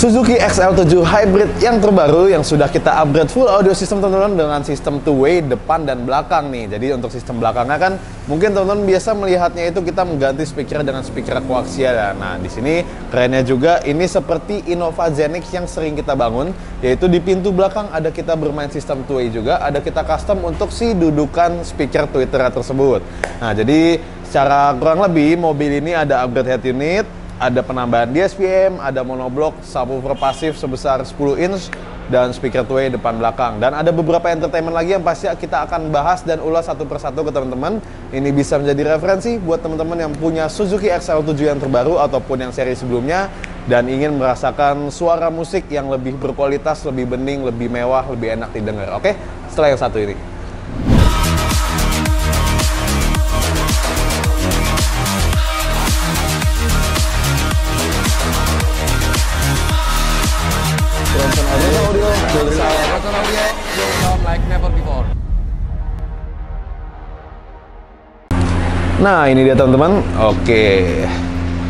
Suzuki XL7 Hybrid yang terbaru yang sudah kita upgrade full audio system teman-teman dengan sistem two-way depan dan belakang nih. Jadi untuk sistem belakangnya kan mungkin teman-teman biasa melihatnya itu kita mengganti speaker dengan speaker koaksial. Nah, di sini kerennya juga ini seperti Innova Zenix yang sering kita bangun, yaitu di pintu belakang ada kita bermain sistem two-way juga, ada kita custom untuk si dudukan speaker Twitter tersebut. Nah, jadi secara kurang lebih mobil ini ada upgrade head unit, ada penambahan DSPM, ada monoblock, subwoofer pasif sebesar 10 inch, dan speaker two-way depan belakang. Dan ada beberapa entertainment lagi yang pasti kita akan bahas dan ulas satu persatu ke teman-teman. Ini bisa menjadi referensi buat teman-teman yang punya Suzuki XL7 yang terbaru ataupun yang seri sebelumnya dan ingin merasakan suara musik yang lebih berkualitas, lebih bening, lebih mewah, lebih enak didengar. Oke, setelah yang satu ini. Nah, ini dia teman-teman. Oke.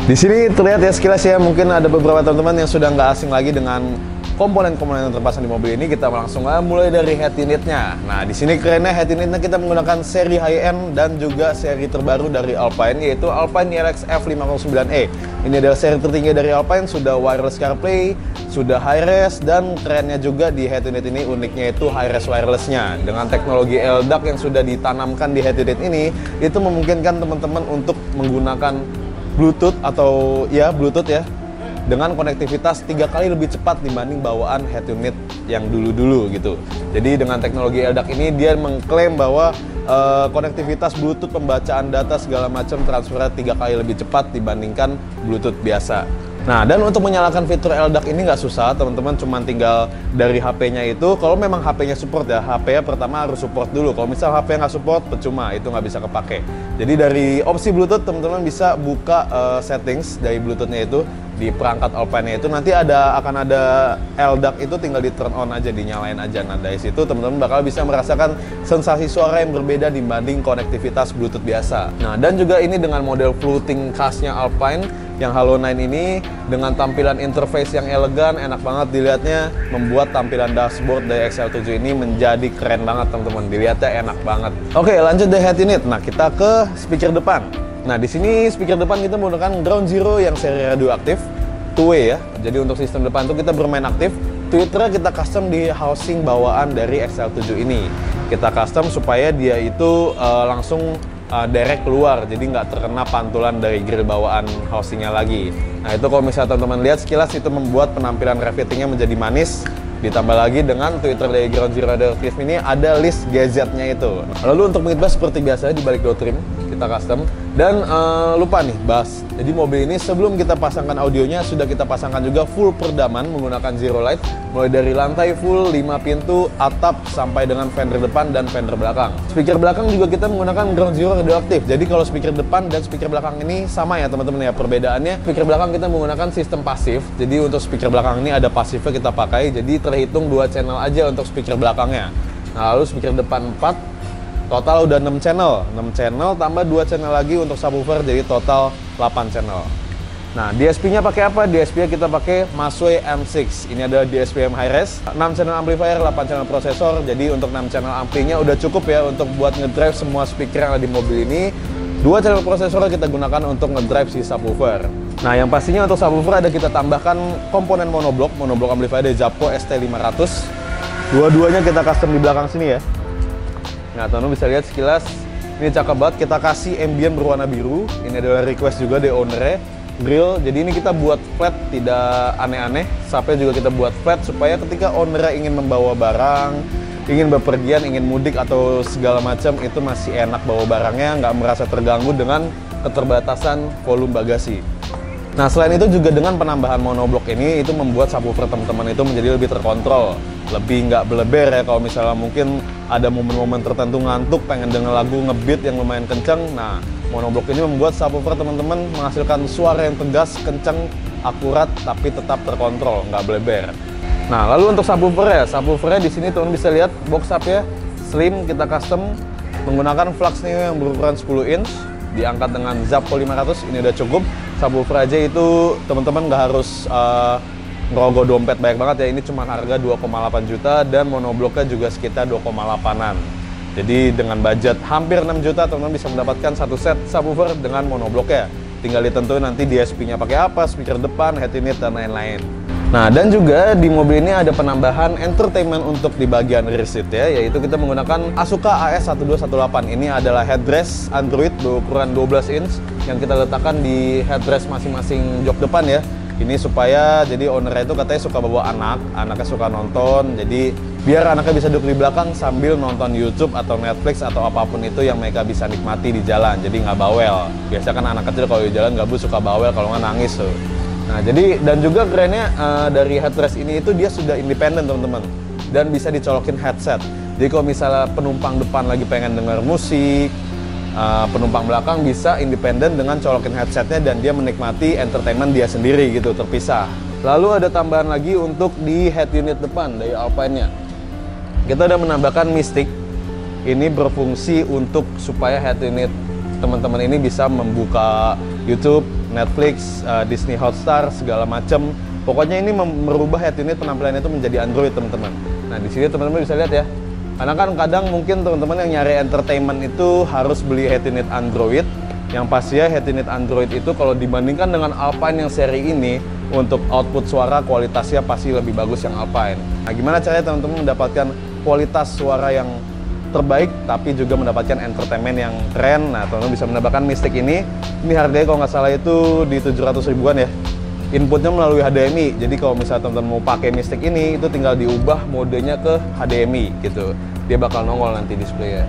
Di sini terlihat ya sekilas ya, mungkin ada beberapa teman-teman yang sudah nggak asing lagi dengan komponen-komponen yang terpasang di mobil ini. Kita langsung mulai dari head unitnya. Nah, di sini kerennya head unitnya kita menggunakan seri high-end dan juga seri terbaru dari Alpine, yaitu Alpine ILX F509e. Ini adalah seri tertinggi dari Alpine, sudah wireless CarPlay, sudah high-res, dan kerennya juga di head unit ini uniknya itu high-res wirelessnya. Dengan teknologi LDAC yang sudah ditanamkan di head unit ini, itu memungkinkan teman-teman untuk menggunakan Bluetooth atau ya Bluetooth ya, dengan konektivitas 3 kali lebih cepat dibanding bawaan head unit yang dulu-dulu gitu. Jadi dengan teknologi LDAC ini dia mengklaim bahwa konektivitas Bluetooth, pembacaan data segala macam transfernya 3 kali lebih cepat dibandingkan Bluetooth biasa. Nah, dan untuk menyalakan fitur LDAC ini nggak susah, teman-teman, cuma tinggal dari HP-nya itu. Kalau memang HP-nya support ya, HP-nya pertama harus support dulu. Kalau misal HP nggak support, percuma, itu nggak bisa kepake. Jadi dari opsi Bluetooth, teman-teman bisa buka settings dari Bluetooth-nya itu di perangkat Alpine itu, nanti akan ada LDAC itu tinggal di turn on aja, dinyalain aja. Nah, dari situ teman-teman bakal bisa merasakan sensasi suara yang berbeda dibanding konektivitas Bluetooth biasa. Nah, dan juga ini dengan model floating khasnya Alpine yang Halo 9 ini dengan tampilan interface yang elegan, enak banget dilihatnya, membuat tampilan dashboard dari XL7 ini menjadi keren banget teman-teman. Dilihatnya enak banget. Oke, lanjut dari head unit. Nah, kita ke speaker depan. Nah, di sini speaker depan kita menggunakan Ground Zero yang seri radioaktif, two-way ya. Jadi untuk sistem depan itu kita bermain aktif. Twitternya kita custom di housing bawaan dari XL7 ini. Kita custom supaya dia itu langsung direct keluar, jadi nggak terkena pantulan dari grill bawaan housingnya lagi. Nah, itu kalau misalnya teman-teman lihat sekilas itu membuat penampilan revittingnya menjadi manis. Ditambah lagi dengan Twitter dari Ground Zero radioaktif ini ada list gadgetnya itu. Lalu untuk mid bass seperti biasa di balik door trim kita custom. Dan lupa nih bass. Jadi mobil ini sebelum kita pasangkan audionya sudah kita pasangkan juga full peredaman menggunakan zero light, mulai dari lantai full, 5 pintu, atap sampai dengan fender depan dan fender belakang. Speaker belakang juga kita menggunakan Ground Zero radioaktif. Jadi kalau speaker depan dan speaker belakang ini sama ya teman-teman ya, perbedaannya speaker belakang kita menggunakan sistem pasif. Jadi untuk speaker belakang ini ada pasifnya kita pakai. Jadi terhitung 2 channel aja untuk speaker belakangnya. Nah, lalu speaker depan 4. Total udah 6 channel, 6 channel tambah 2 channel lagi untuk subwoofer, jadi total 8 channel. Nah, DSP-nya pakai apa? DSP-nya kita pakai Masway M6. Ini adalah DSP high-res, 6 channel amplifier, 8 channel prosesor. Jadi untuk 6 channel amplinya udah cukup ya untuk buat ngedrive semua speaker yang ada di mobil ini. 2 channel prosesor kita gunakan untuk ngedrive si subwoofer. Nah, yang pastinya untuk subwoofer ada kita tambahkan komponen monoblock amplifier dari Zapco ST500. Dua-duanya kita custom di belakang sini ya. Nah, teman-teman bisa lihat sekilas ini cakep banget. Kita kasih ambient berwarna biru. Ini adalah request juga dari owner-nya. Grill, jadi ini kita buat flat, tidak aneh-aneh. Sapnya juga kita buat flat supaya ketika owner ingin membawa barang, ingin bepergian, ingin mudik atau segala macam, itu masih enak bawa barangnya, nggak merasa terganggu dengan keterbatasan volume bagasi. Nah, selain itu juga dengan penambahan monoblock ini, itu membuat subwoofer teman-teman itu menjadi lebih terkontrol, lebih nggak beleber ya. Kalau misalnya mungkin ada momen-momen tertentu ngantuk, pengen denger lagu ngebeat yang lumayan kenceng, nah monoblock ini membuat subwoofer teman-teman menghasilkan suara yang tegas, kenceng, akurat, tapi tetap terkontrol, nggak beleber. Nah, lalu untuk subwoofernya di sini teman bisa lihat box up-nya slim, kita custom menggunakan flux nih yang berukuran 10 inch. Diangkat dengan Zapco 500, ini udah cukup. Subwoofer aja itu teman-teman nggak harus ngerogoh dompet banyak banget ya. Ini cuma harga 2,8 juta dan monobloknya juga sekitar 2,8an. Jadi dengan budget hampir 6 juta teman-teman bisa mendapatkan satu set subwoofer dengan monobloknya. Tinggal ditentuin nanti DSP-nya pakai apa, speaker depan, head unit, dan lain-lain. Nah, dan juga di mobil ini ada penambahan entertainment untuk di bagian rear seat ya, yaitu kita menggunakan Asuka AS1218. Ini adalah headrest Android berukuran 12 inch yang kita letakkan di headrest masing-masing jok depan ya. Ini supaya jadi ownernya itu katanya suka bawa anaknya suka nonton, jadi biar anaknya bisa duduk di belakang sambil nonton YouTube atau Netflix atau apapun itu yang mereka bisa nikmati di jalan, jadi nggak bawel. Biasa kan anak kecil kalau di jalan gabut suka bawel, kalau nggak nangis tuh. Nah, jadi dan juga kerennya dari headrest ini itu dia sudah independen teman-teman, dan bisa dicolokin headset. Jadi kalau misalnya penumpang depan lagi pengen denger musik, penumpang belakang bisa independen dengan colokin headsetnya dan dia menikmati entertainment dia sendiri gitu, terpisah. Lalu ada tambahan lagi untuk di head unit depan dari Alpine-nya. Kita udah menambahkan Mystic. Ini berfungsi untuk supaya head unit teman-teman ini bisa membuka YouTube, Netflix, Disney Hotstar, segala macam. Pokoknya ini merubah head unit penampilannya itu menjadi Android teman-teman. Nah, di sini teman-teman bisa lihat ya. Karena kan kadang mungkin teman-teman yang nyari entertainment itu harus beli head unit Android. Yang pasti ya head unit Android itu kalau dibandingkan dengan Alpine yang seri ini, untuk output suara kualitasnya pasti lebih bagus yang Alpine. Nah, gimana caranya teman-teman mendapatkan kualitas suara yang terbaik tapi juga mendapatkan entertainment yang keren? Nah, teman-teman bisa mendapatkan Mystic ini. Ini harganya kalau nggak salah itu di 700 ribuan ya. Inputnya melalui HDMI, jadi kalau misalnya teman-teman mau pakai Mystic ini, itu tinggal diubah modenya ke HDMI gitu. Dia bakal nongol nanti displaynya.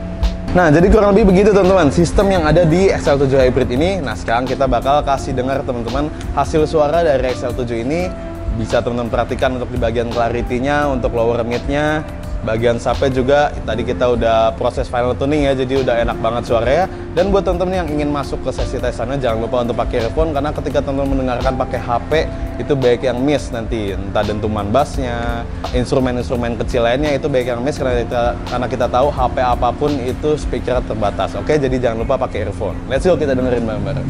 Nah, jadi kurang lebih begitu teman-teman, sistem yang ada di XL7 Hybrid ini. Nah, sekarang kita bakal kasih dengar teman-teman hasil suara dari XL7 ini. Bisa teman-teman perhatikan untuk di bagian clarity-nya, untuk lower mid-nya, bagian subnya juga tadi kita udah proses final tuning ya, jadi udah enak banget suaranya. Dan buat teman-teman yang ingin masuk ke sesi tesannya, jangan lupa untuk pakai earphone, karena ketika teman-teman mendengarkan pakai HP itu baik yang miss nanti, entah dentuman bassnya, instrumen-instrumen kecil lainnya itu baik yang miss, karena kita tahu HP apapun itu speaker terbatas. Oke, jadi jangan lupa pakai earphone. Let's go, kita dengerin bareng-bareng.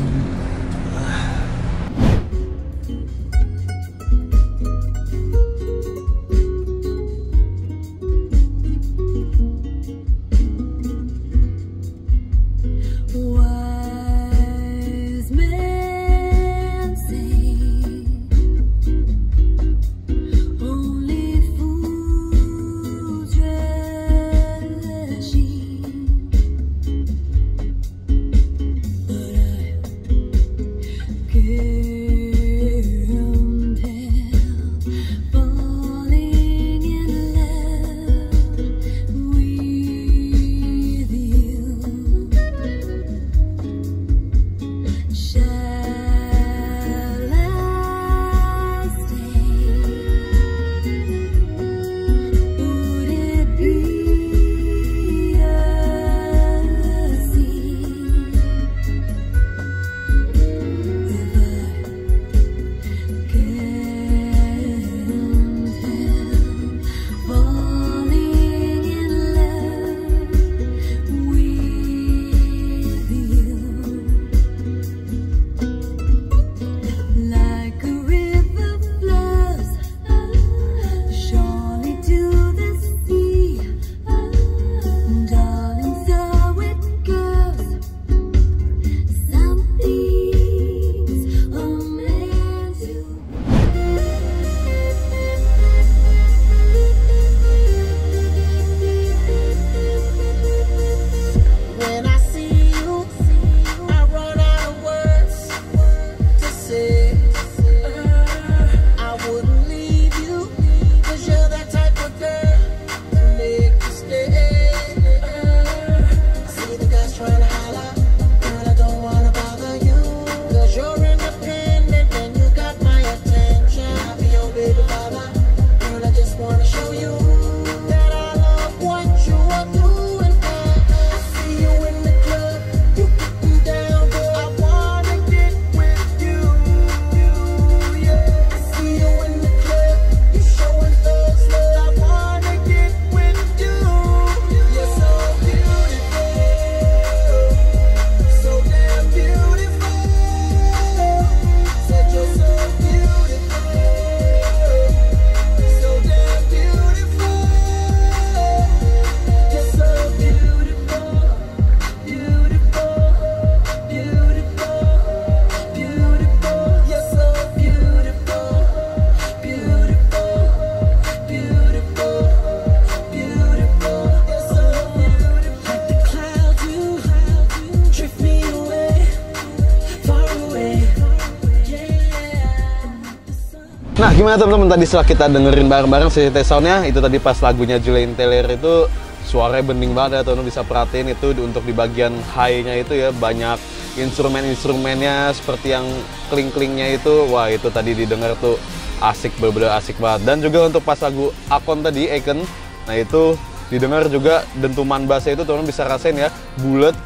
Gimana teman-teman tadi setelah kita dengerin bareng-bareng sesi tes soundnya, itu tadi pas lagunya Julian Taylor itu suaranya bening banget ya, teman-teman bisa perhatiin itu untuk di bagian high-nya itu ya, banyak instrumen-instrumennya seperti yang kling-klingnya itu, wah itu tadi didengar tuh asik, bener-bener asik banget. Dan juga untuk pas lagu Akon tadi, Icon, nah itu didengar juga dentuman bassnya itu teman-teman bisa rasain ya, bulat,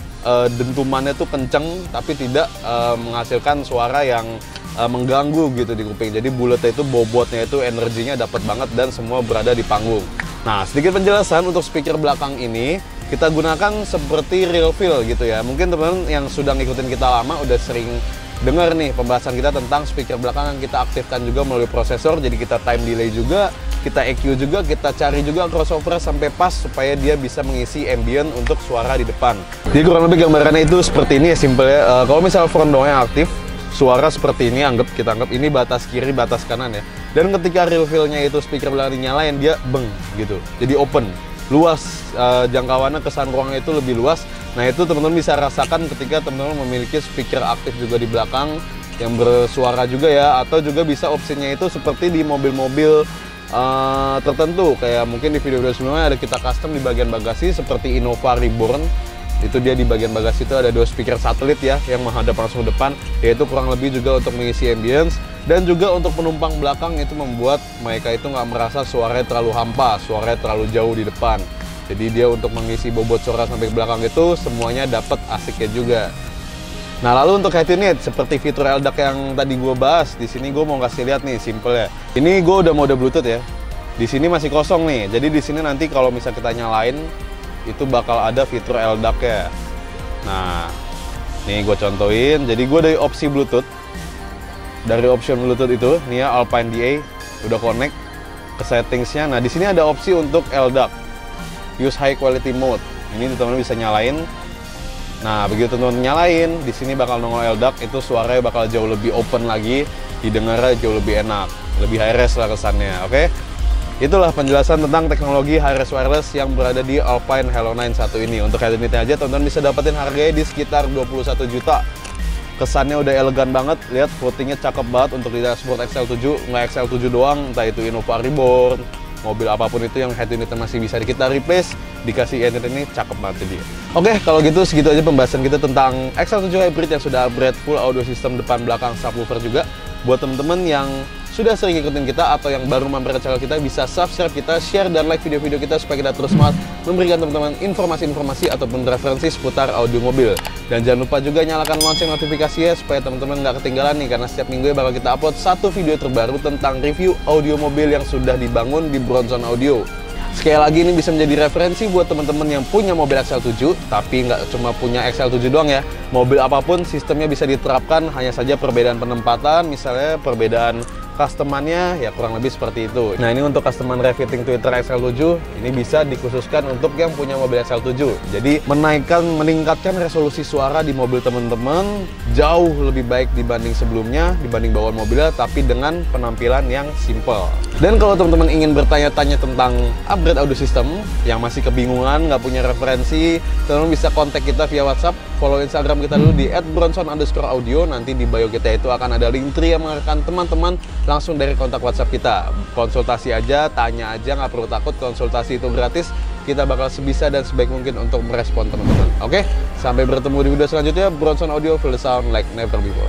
dentumannya tuh kenceng tapi tidak menghasilkan suara yang mengganggu gitu di kuping. Jadi bulatnya itu, bobotnya itu, energinya dapat banget dan semua berada di panggung. Nah, sedikit penjelasan untuk speaker belakang ini kita gunakan seperti real feel gitu ya. Mungkin teman-teman yang sudah ngikutin kita lama udah sering dengar nih pembahasan kita tentang speaker belakang yang kita aktifkan juga melalui prosesor. Jadi kita time delay juga, kita EQ juga, kita cari juga crossover sampai pas supaya dia bisa mengisi ambient untuk suara di depan. Jadi kurang lebih gambarannya itu seperti ini ya, simple ya. Kalau misalnya front doornya aktif, suara seperti ini, kita anggap ini batas kiri, batas kanan ya. Dan ketika real feel-nya itu speaker belakang dinyalain, dia beng gitu. Jadi open, luas, jangkauannya, kesan ruangnya itu lebih luas. Nah itu teman-teman bisa rasakan ketika teman-teman memiliki speaker aktif juga di belakang yang bersuara juga ya. Atau juga bisa opsinya itu seperti di mobil-mobil tertentu. Kayak mungkin di video-video sebelumnya ada kita custom di bagian bagasi seperti Innova Reborn. Itu dia di bagian bagasi itu ada 2 speaker satelit ya yang menghadap langsung depan, yaitu kurang lebih juga untuk mengisi ambience. Dan juga untuk penumpang belakang itu membuat mereka itu nggak merasa suaranya terlalu hampa, suaranya terlalu jauh di depan. Jadi dia untuk mengisi bobot suara sampai ke belakang itu semuanya dapat asiknya juga. Nah lalu untuk head unit seperti fitur LDAC yang tadi gue bahas, di sini gue mau kasih lihat nih simple ya. Ini gue udah mode Bluetooth ya. Di sini masih kosong nih. Jadi di sini nanti kalau misal kita nyalain itu bakal ada fitur LDAC ya. Nah, nih gue contohin. Jadi gue dari opsi Bluetooth, dari option Bluetooth itu, nih ya Alpine DA udah connect ke settingsnya. Nah di sini ada opsi untuk LDAC, use high quality mode. Ini teman-teman bisa nyalain. Nah begitu teman-teman nyalain, di sini bakal nongol LDAC, itu suaranya bakal jauh lebih open lagi, didengarnya jauh lebih enak, lebih high res lah kesannya. Oke? Itulah penjelasan tentang teknologi high-res wireless yang berada di Alpine Halo 9 1 ini. Untuk head unitnya aja teman-teman bisa dapetin harganya di sekitar 21 juta. Kesannya udah elegan banget, lihat footingnya cakep banget untuk di dashboard XL7. Nggak XL7 doang, entah itu Innova Reborn, mobil apapun itu yang head unitnya masih bisa kita replace, dikasih unit ini cakep banget jadi. Oke, kalau gitu segitu aja pembahasan kita tentang XL7 Hybrid yang sudah upgrade full audio system depan belakang subwoofer juga. Buat teman-teman yang sudah sering ikutin kita atau yang baru mampir ke channel kita, bisa subscribe kita, share dan like video-video kita supaya kita terus semangat memberikan teman-teman informasi-informasi ataupun referensi seputar audio mobil. Dan jangan lupa juga nyalakan lonceng notifikasinya supaya teman-teman nggak ketinggalan nih, karena setiap minggu bakal kita upload 1 video terbaru tentang review audio mobil yang sudah dibangun di Bronson Audio. Sekali lagi ini bisa menjadi referensi buat teman-teman yang punya mobil XL7, tapi nggak cuma punya XL7 doang ya. Mobil apapun sistemnya bisa diterapkan, hanya saja perbedaan penempatan, misalnya perbedaan customannya ya kurang lebih seperti itu. Nah ini untuk customan refitting Twitter XL7 ini bisa dikhususkan untuk yang punya mobil XL7. Jadi meningkatkan resolusi suara di mobil teman-teman jauh lebih baik dibanding sebelumnya, dibanding bawaan mobilnya, tapi dengan penampilan yang simple. Dan kalau teman-teman ingin bertanya-tanya tentang upgrade audio system yang masih kebingungan, nggak punya referensi, teman-teman bisa kontak kita via WhatsApp, follow Instagram kita dulu di @bronson_audio. Nanti di bio kita itu akan ada link tree yang mengarahkan teman-teman langsung dari kontak WhatsApp kita. Konsultasi aja, tanya aja, nggak perlu takut, konsultasi itu gratis. Kita bakal sebisa dan sebaik mungkin untuk merespon teman-teman. Oke, sampai bertemu di video selanjutnya. Bronson Audio, feel the sound like never before.